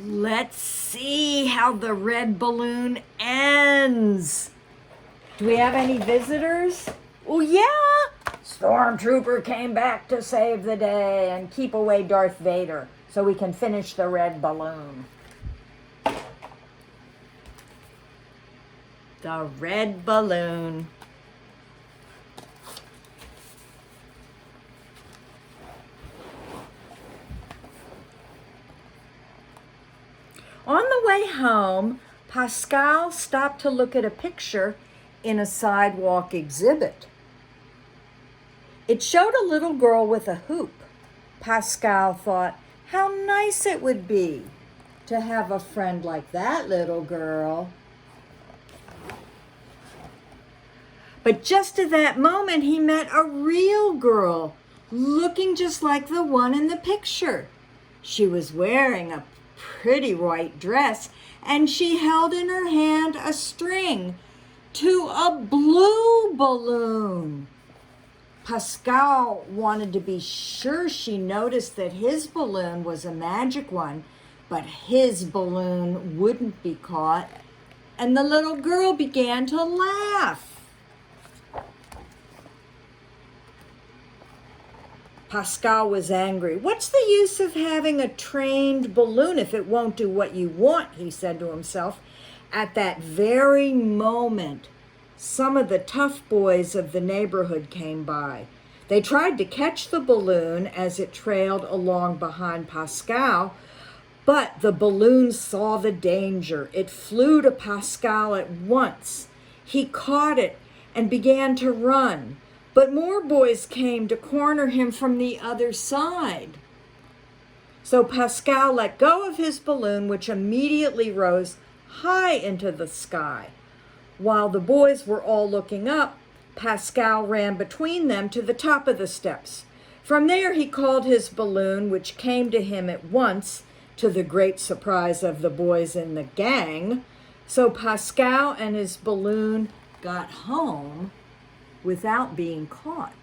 Let's see how the red balloon ends. Do we have any visitors? Oh, yeah. Stormtrooper came back to save the day and keep away Darth Vader so we can finish the red balloon. The red balloon. On the way home, Pascal stopped to look at a picture in a sidewalk exhibit. It showed a little girl with a hoop. Pascal thought how nice it would be to have a friend like that little girl. But just at that moment, he met a real girl looking just like the one in the picture. She was wearing a pretty white dress, and she held in her hand a string to a blue balloon. Pascal wanted to be sure she noticed that his balloon was a magic one, but his balloon wouldn't be caught, and the little girl began to laugh. Pascal was angry. "What's the use of having a trained balloon if it won't do what you want?" he said to himself. At that very moment, some of the tough boys of the neighborhood came by. They tried to catch the balloon as it trailed along behind Pascal, but the balloon saw the danger. It flew to Pascal at once. He caught it and began to run. But more boys came to corner him from the other side. So Pascal let go of his balloon, which immediately rose high into the sky. While the boys were all looking up, Pascal ran between them to the top of the steps. From there, he called his balloon, which came to him at once, to the great surprise of the boys in the gang. So Pascal and his balloon got home without being caught.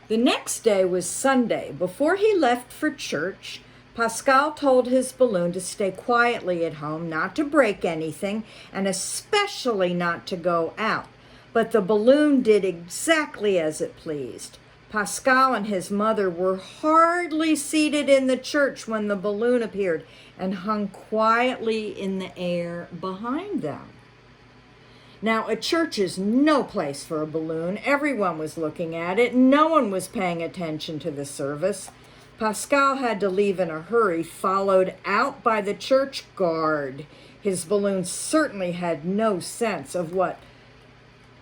The next day was Sunday. Before he left for church, Pascal told his balloon to stay quietly at home, not to break anything, and especially not to go out. But the balloon did exactly as it pleased. Pascal and his mother were hardly seated in the church when the balloon appeared and hung quietly in the air behind them. Now, a church is no place for a balloon. Everyone was looking at it. No one was paying attention to the service. Pascal had to leave in a hurry, followed out by the church guard. His balloon certainly had no sense of what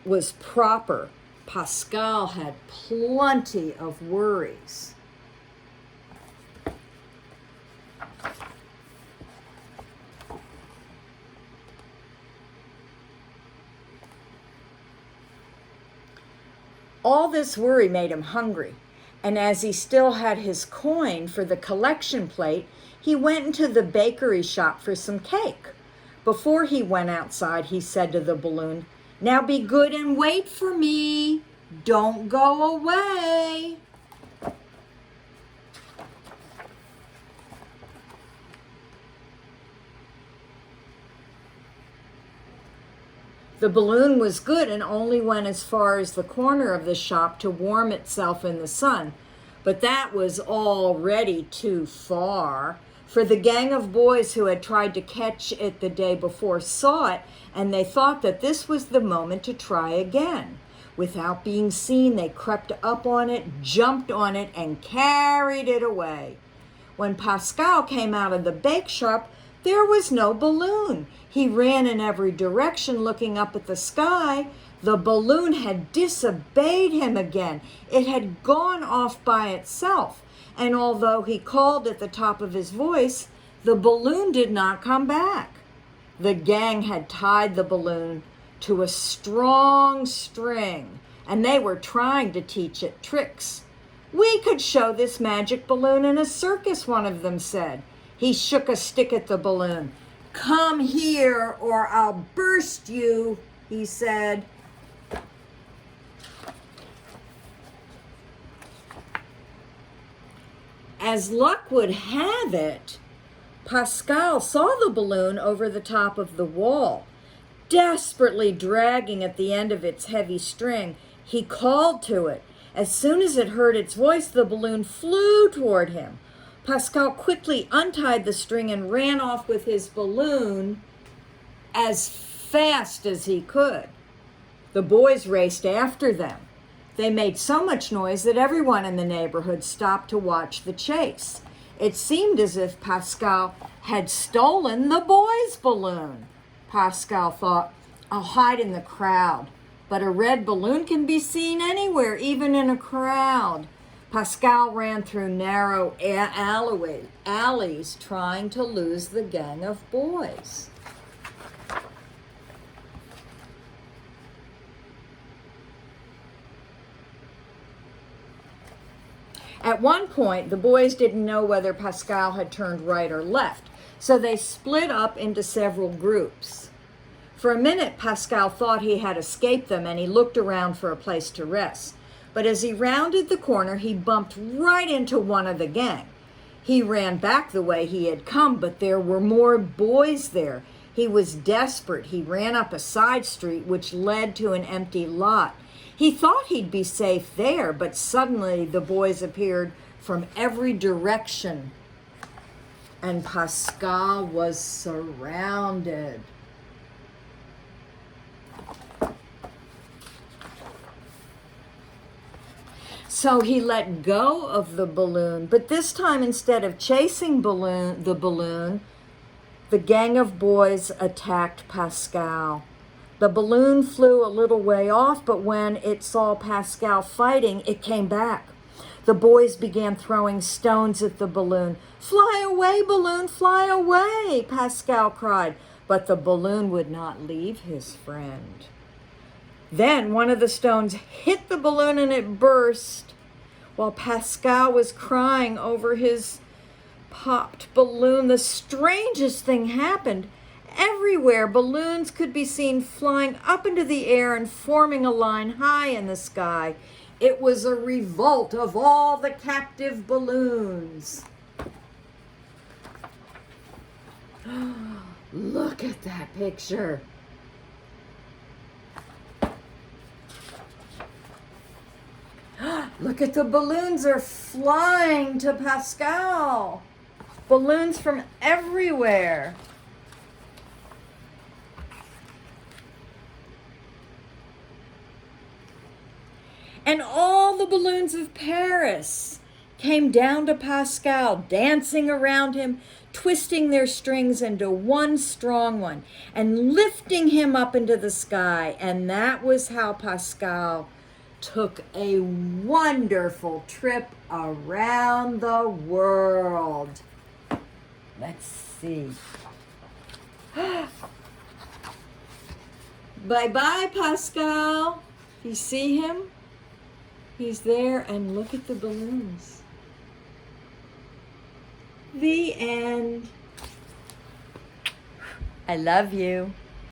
was proper. Pascal had plenty of worries. All this worry made him hungry, and as he still had his coin for the collection plate, he went into the bakery shop for some cake. Before he went outside, he said to the balloon, "Now be good and wait for me. Don't go away." The balloon was good and only went as far as the corner of the shop to warm itself in the sun. But that was already too far, for the gang of boys who had tried to catch it the day before saw it, and they thought that this was the moment to try again. Without being seen, they crept up on it, jumped on it, and carried it away. When Pascal came out of the bake shop, there was no balloon. He ran in every direction looking up at the sky. The balloon had disobeyed him again. It had gone off by itself. And although he called at the top of his voice, the balloon did not come back. The gang had tied the balloon to a strong string, and they were trying to teach it tricks. "We could show this magic balloon in a circus," one of them said. He shook a stick at the balloon. "Come here or I'll burst you," he said. As luck would have it, Pascal saw the balloon over the top of the wall. Desperately dragging at the end of its heavy string, he called to it. As soon as it heard its voice, the balloon flew toward him. Pascal quickly untied the string and ran off with his balloon as fast as he could. The boys raced after them. They made so much noise that everyone in the neighborhood stopped to watch the chase. It seemed as if Pascal had stolen the boys' balloon. Pascal thought, I'll hide in the crowd. But a red balloon can be seen anywhere, even in a crowd. Pascal ran through narrow alleys trying to lose the gang of boys. At one point, the boys didn't know whether Pascal had turned right or left, so they split up into several groups. For a minute, Pascal thought he had escaped them, and he looked around for a place to rest. But as he rounded the corner, he bumped right into one of the gang. He ran back the way he had come, but there were more boys there. He was desperate. He ran up a side street which led to an empty lot. He thought he'd be safe there, but suddenly the boys appeared from every direction, and Pascal was surrounded. So he let go of the balloon, but this time instead of chasing the balloon, the gang of boys attacked Pascal. The balloon flew a little way off, but when it saw Pascal fighting, it came back. The boys began throwing stones at the balloon. "Fly away, balloon, fly away," Pascal cried, but the balloon would not leave his friend. Then one of the stones hit the balloon and it burst. While Pascal was crying over his popped balloon, the strangest thing happened. Everywhere, balloons could be seen flying up into the air and forming a line high in the sky. It was a revolt of all the captive balloons. Look at that picture. Look at the balloons are flying to Pascal. Balloons from everywhere. And all the balloons of Paris came down to Pascal, dancing around him, twisting their strings into one strong one, and lifting him up into the sky. And that was how Pascal took a wonderful trip around the world. Let's see. Bye-bye, Pascal. You see him? He's there, and look at the balloons. The end. I love you.